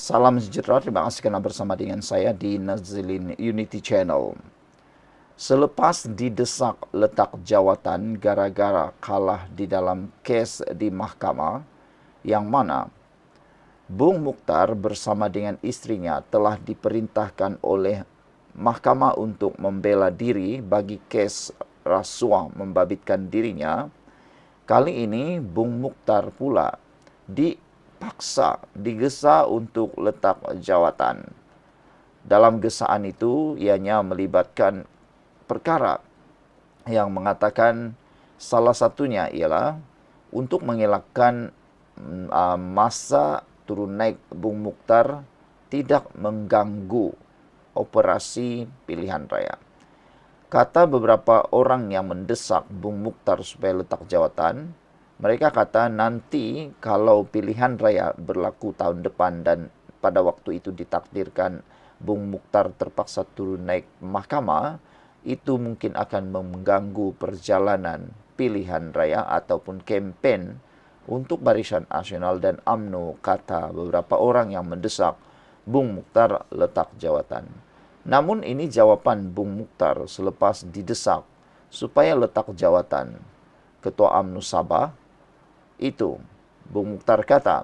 Salam sejahtera, terima kasih kerana bersama dengan saya di Nazilin Unity Channel. Selepas didesak letak jawatan gara-gara kalah di dalam kes di mahkamah, yang mana Bung Mukhtar bersama dengan istrinya telah diperintahkan oleh mahkamah untuk membela diri bagi kes rasuah membabitkan dirinya, kali ini Bung Mukhtar pula digesa untuk letak jawatan. Dalam gesaan itu, ianya melibatkan perkara yang mengatakan salah satunya ialah untuk mengelakkan masa turun naik Bung Mukhtar tidak mengganggu operasi pilihan raya. Kata beberapa orang yang mendesak Bung Mukhtar supaya letak jawatan, mereka kata nanti kalau pilihan raya berlaku tahun depan dan pada waktu itu ditakdirkan Bung Mukhtar terpaksa turun naik mahkamah, itu mungkin akan mengganggu perjalanan pilihan raya ataupun kempen untuk Barisan Nasional dan UMNO, kata beberapa orang yang mendesak Bung Mukhtar letak jawatan. Namun ini jawapan Bung Mukhtar selepas didesak supaya letak jawatan Ketua UMNO Sabah. Itu, Bung Mukhtar kata,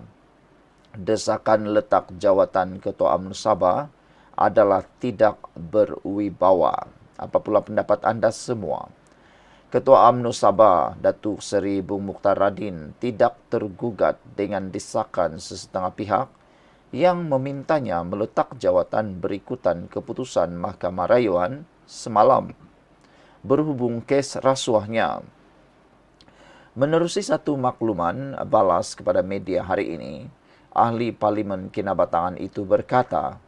desakan letak jawatan Ketua UMNO Sabah adalah tidak berwibawa. Apa pula pendapat anda semua? Ketua UMNO Sabah, Datuk Seri Bung Mukhtar Radin, tidak tergugat dengan desakan sesetengah pihak yang memintanya meletak jawatan berikutan keputusan Mahkamah Rayuan semalam berhubung kes rasuahnya. Menerusi satu makluman balas kepada media hari ini, ahli Parlimen Kinabatangan itu berkata,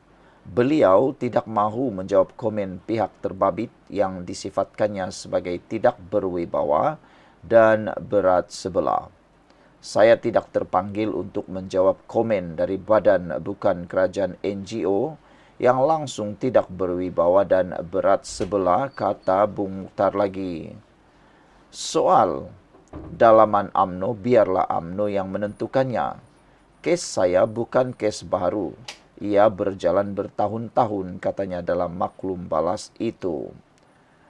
beliau tidak mahu menjawab komen pihak terbabit yang disifatkannya sebagai tidak berwibawa dan berat sebelah. Saya tidak terpanggil untuk menjawab komen dari badan bukan kerajaan NGO yang langsung tidak berwibawa dan berat sebelah, kata Bung Mukhtar lagi. Soal dalaman UMNO, biarlah UMNO yang menentukannya. Kes saya bukan kes baru. Ia berjalan bertahun-tahun, katanya dalam maklum balas itu.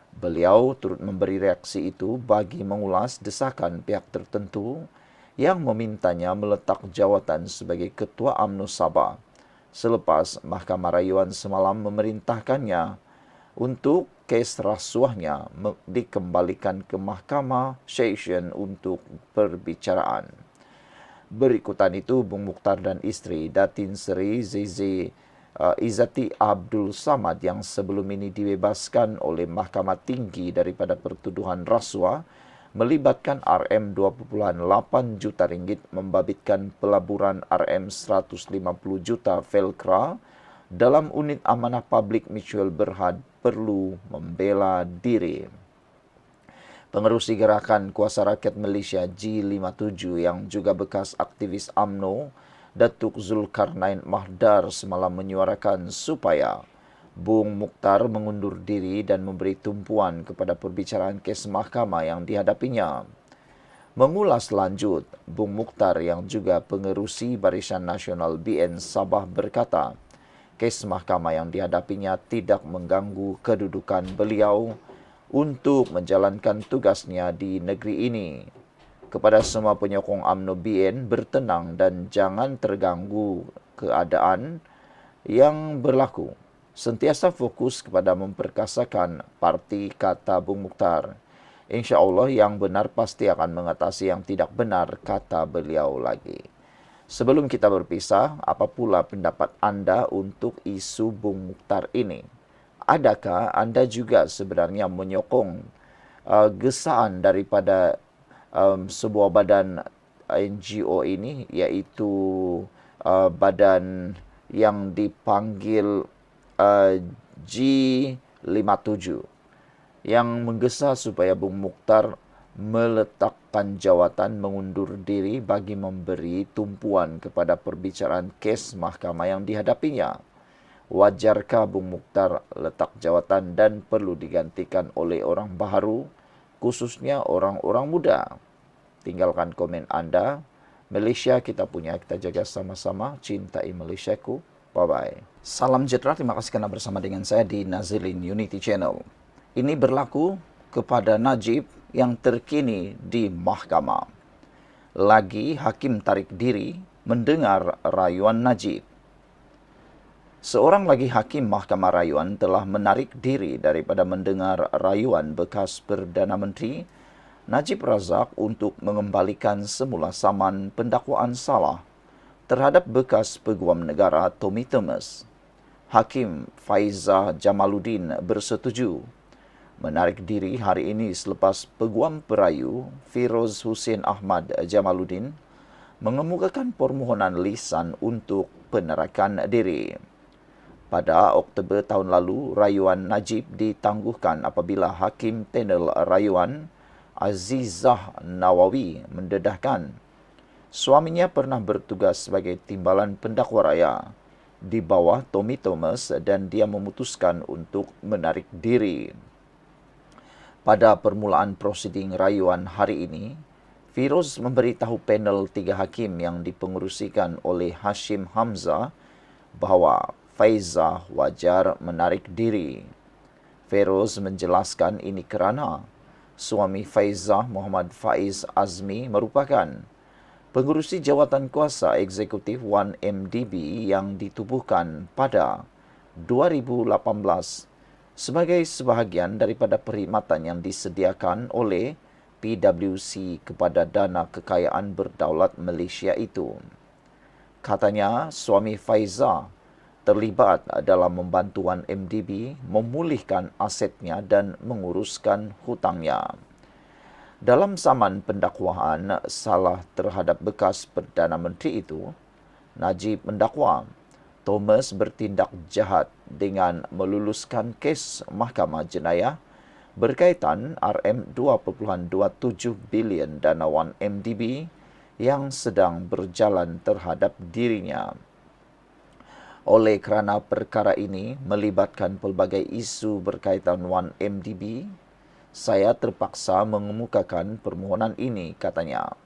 Beliau turut memberi reaksi itu bagi mengulas desakan pihak tertentu yang memintanya meletak jawatan sebagai Ketua UMNO Sabah selepas Mahkamah Rayuan semalam memerintahkannya untuk kes rasuahnya dikembalikan ke Mahkamah Session untuk perbicaraan. Berikutan itu, Bung Mukhtar dan isteri Datin Seri Izzati Abdul Samad yang sebelum ini dibebaskan oleh Mahkamah Tinggi daripada pertuduhan rasuah melibatkan RM2.8 juta ringgit membabitkan pelaburan RM150 juta Velcra dalam unit amanah publik Mutual Berhad perlu membela diri. Pengerusi Gerakan Kuasa Rakyat Malaysia G57 yang juga bekas aktivis UMNO, Datuk Zulkarnain Mahdar semalam menyuarakan supaya Bung Mukhtar mengundur diri dan memberi tumpuan kepada perbicaraan kes mahkamah yang dihadapinya. Mengulas lanjut, Bung Mukhtar yang juga pengerusi Barisan Nasional BN Sabah berkata, kes mahkamah yang dihadapinya tidak mengganggu kedudukan beliau untuk menjalankan tugasnya di negeri ini. Kepada semua penyokong UMNO BN, bertenang dan jangan terganggu keadaan yang berlaku. Sentiasa fokus kepada memperkasakan parti, kata Bung Mukhtar. InsyaAllah yang benar pasti akan mengatasi yang tidak benar, kata beliau lagi. Sebelum kita berpisah, apa pula pendapat anda untuk isu Bung Mukhtar ini? Adakah anda juga sebenarnya menyokong gesaan daripada sebuah badan NGO ini, iaitu badan yang dipanggil G57, yang menggesa supaya Bung Mukhtar meletakkan jawatan mengundur diri bagi memberi tumpuan kepada perbicaraan kes mahkamah yang dihadapinya. Wajarkah Bung Mukhtar letak jawatan dan perlu digantikan oleh orang baharu, khususnya orang-orang muda? Tinggalkan komen anda. Malaysia kita punya, kita jaga sama-sama. Cintai Malaysiaku. Bye-bye. Salam sejahtera, terima kasih karena bersama dengan saya di Nazilin Unity Channel. Ini berlaku kepada Najib yang terkini di mahkamah. Lagi hakim tarik diri mendengar rayuan Najib. Seorang lagi hakim Mahkamah Rayuan telah menarik diri daripada mendengar rayuan bekas Perdana Menteri Najib Razak untuk mengembalikan semula saman pendakwaan salah terhadap bekas Peguam Negara Tommy Thomas. Hakim Faizah Jamaluddin bersetuju menarik diri hari ini selepas Peguam Perayu Firoz Hussein Ahmad Jamaluddin mengemukakan permohonan lisan untuk penerakan diri. Pada Oktober tahun lalu, rayuan Najib ditangguhkan apabila Hakim Panel Rayuan Azizah Nawawi mendedahkan suaminya pernah bertugas sebagai timbalan pendakwa raya di bawah Tommy Thomas dan dia memutuskan untuk menarik diri. Pada permulaan prosiding rayuan hari ini, Firoz memberitahu panel 3 hakim yang dipengerusikan oleh Hashim Hamzah bahawa Faizah wajar menarik diri. Firoz menjelaskan ini kerana suami Faizah, Muhammad Faiz Azmi, merupakan pengurusi jawatan kuasa eksekutif 1MDB yang ditubuhkan pada 2018 sebagai sebahagian daripada perkhidmatan yang disediakan oleh PwC kepada dana kekayaan berdaulat Malaysia itu. Katanya, suami Faizah terlibat dalam membantu 1MDB memulihkan asetnya dan menguruskan hutangnya. Dalam saman pendakwaan salah terhadap bekas Perdana Menteri itu, Najib mendakwa Thomas bertindak jahat dengan meluluskan kes Mahkamah Jenayah berkaitan RM2.27 bilion dana 1MDB yang sedang berjalan terhadap dirinya. Oleh kerana perkara ini melibatkan pelbagai isu berkaitan 1MDB, saya terpaksa mengemukakan permohonan ini, katanya.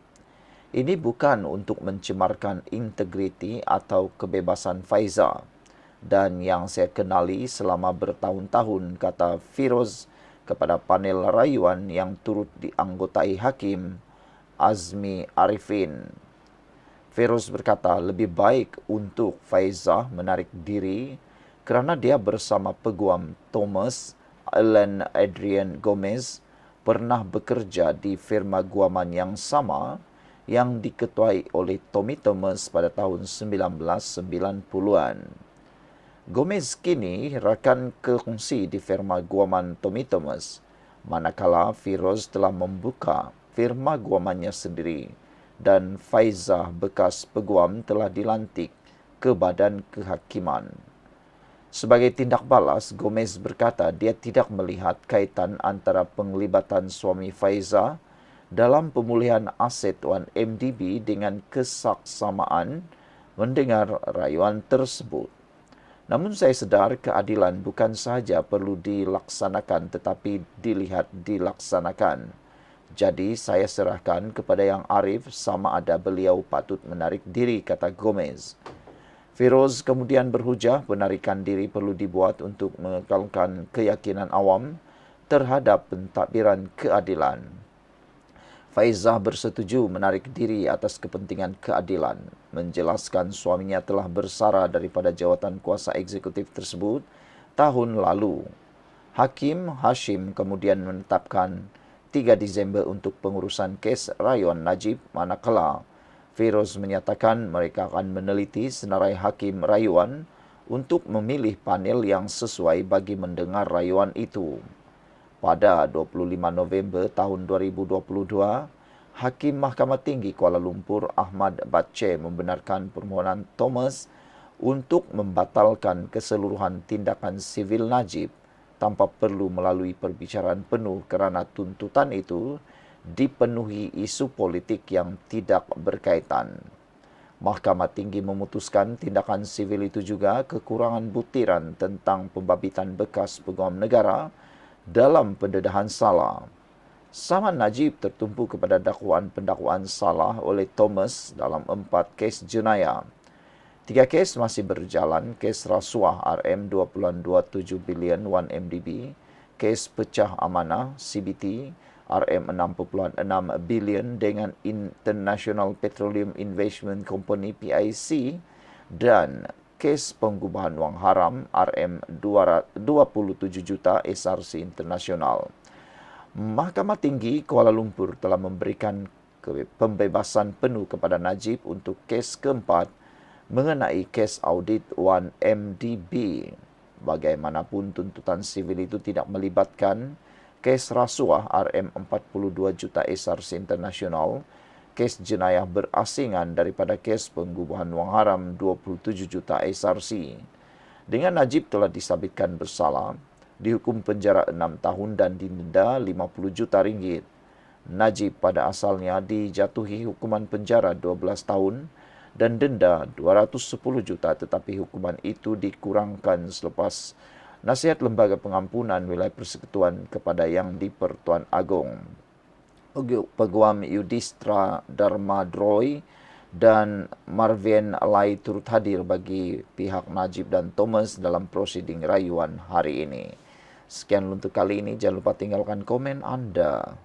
Ini bukan untuk mencemarkan integriti atau kebebasan Faizah dan yang saya kenali selama bertahun-tahun, kata Firoz kepada panel rayuan yang turut dianggotai Hakim Azmi Arifin. Firoz berkata lebih baik untuk Faizah menarik diri kerana dia bersama Peguam Thomas Alan Adrian Gomez pernah bekerja di firma guaman yang sama yang diketuai oleh Tommy Thomas pada tahun 1990-an. Gomez kini rakan kekongsi di firma guaman Tommy Thomas, manakala Firoz telah membuka firma guamannya sendiri dan Faizah bekas peguam telah dilantik ke Badan Kehakiman. Sebagai tindak balas, Gomez berkata dia tidak melihat kaitan antara penglibatan suami Faizah dalam pemulihan aset 1MDB dengan kesaksamaan mendengar rayuan tersebut. Namun saya sedar keadilan bukan sahaja perlu dilaksanakan tetapi dilihat dilaksanakan. Jadi saya serahkan kepada yang arif sama ada beliau patut menarik diri, kata Gomez. Firoz kemudian berhujah penarikan diri perlu dibuat untuk mengekalkan keyakinan awam terhadap pentadbiran keadilan. Faizah bersetuju menarik diri atas kepentingan keadilan, menjelaskan suaminya telah bersara daripada jawatan kuasa eksekutif tersebut tahun lalu. Hakim Hashim kemudian menetapkan 3 Disember untuk pengurusan kes rayuan Najib, manakala Firoz menyatakan mereka akan meneliti senarai hakim rayuan untuk memilih panel yang sesuai bagi mendengar rayuan itu. Pada 25 November tahun 2022, Hakim Mahkamah Tinggi Kuala Lumpur Ahmad Batche membenarkan permohonan Thomas untuk membatalkan keseluruhan tindakan sivil Najib tanpa perlu melalui perbicaraan penuh kerana tuntutan itu dipenuhi isu politik yang tidak berkaitan. Mahkamah Tinggi memutuskan tindakan sivil itu juga kekurangan butiran tentang pembabitan bekas peguam negara dalam pendedahan salah. Saman Najib tertumpu kepada dakwaan-pendakwaan salah oleh Thomas dalam 4 kes jenayah. 3 kes masih berjalan, kes rasuah RM2.27 bilion 1MDB, kes pecah amanah CBT RM6.6 bilion dengan International Petroleum Investment Company PIC, dan kes pengubahan wang haram RM27 juta SRC Internasional. Mahkamah Tinggi Kuala Lumpur telah memberikan pembebasan penuh kepada Najib untuk kes keempat mengenai kes audit 1MDB. Bagaimanapun tuntutan sivil itu tidak melibatkan kes rasuah RM42 juta SRC Internasional, kes jenayah berasingan daripada kes pengubahan wang haram 27 juta SRC. Dengan Najib telah disabitkan bersalah, dihukum penjara 6 tahun dan didenda 50 juta ringgit. Najib pada asalnya dijatuhi hukuman penjara 12 tahun dan denda 210 juta, tetapi hukuman itu dikurangkan selepas nasihat Lembaga Pengampunan Wilayah Persekutuan kepada Yang di-Pertuan Agong. Peguam Yudhistra Dharma Droy dan Marvin Alai turut hadir bagi pihak Najib dan Thomas dalam prosiding rayuan hari ini. Sekian untuk kali ini, jangan lupa tinggalkan komen Anda.